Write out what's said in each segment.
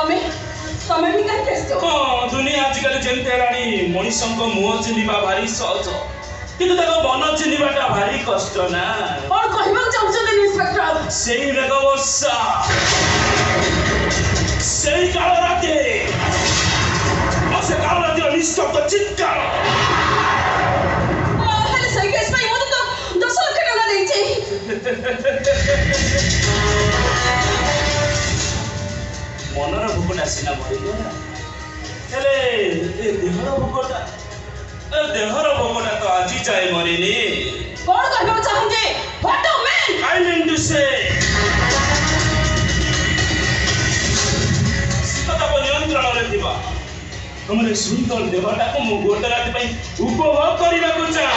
तमे तमे भी कहीं कैसे हाँ दुनिया आजिकल जेमती हेलानी मनीषों मुह चिन्हवा भारी सहज किंतु मन चिन्हवाटा भारी कष्ट ना और कहबा चाहछन इंस्पेक्टर सेई मेघवर्षा सेई काल राते और से काल राते निष्ठुर चित्कार हेले सही केस में मत तो 10 लाख टका देइछे मनर भोकटा सीना मरिगला हेले ए देहर भोकटा तो आज जाए मरिनी कौन कहबा चाहछे what a man I mean to say Sita को नियंत्रण रे दिबा हमरे सुंदर देहटा को मु गोटे रात पई उपभोग करिबा को चाह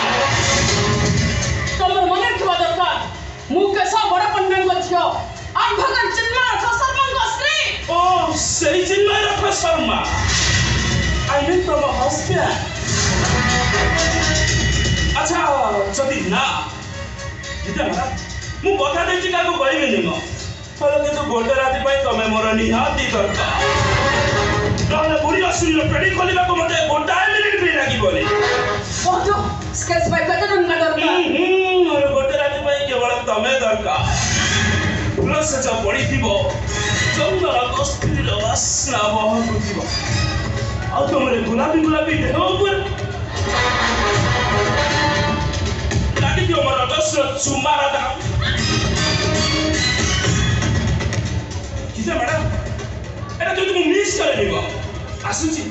तमर मने थवा दरकार मुकेश बड़ पंडन को थियो आम भगन चिन्मा शर्मा को स्त्री ओ सही चिन्मय रथ Sharma I mean from hospital अच्छा जदि ना जिते ना मु कथा देछि काको कहबेनी म फल किंतु गोटे राति पई तमे मोर निहाती दरकार नहले बुढ़ी असुरी पेटी खोलिबा को मते गोटाए मिनिट भी लागी बोली ओजो स्केच बाय कत टका दरकार मोर गोटे राति पई केवल तमे दरकार प्लस जो पड़ी थिबो चंदन कस्तूरी वासना महकुथिबो आ तुमरे गुलाबी गुलाबी देह ऊपर लागी दियो मोर दस चुमारा दा किसे मैडम एटा तो तुम मिस करे निबो आसुची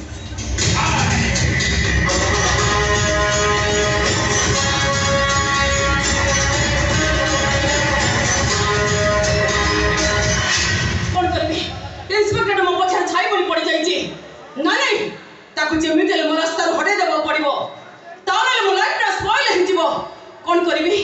कौन करबी इंस्पेक्टर मो पछा छाई पड़ी पड़ी जाई छी ना नहीं ताकू जेमितेले मो रास्ता हटे देबो पड़िबो ताले मो लाइफ टा स्पॉइल हे जीवो कौन करबी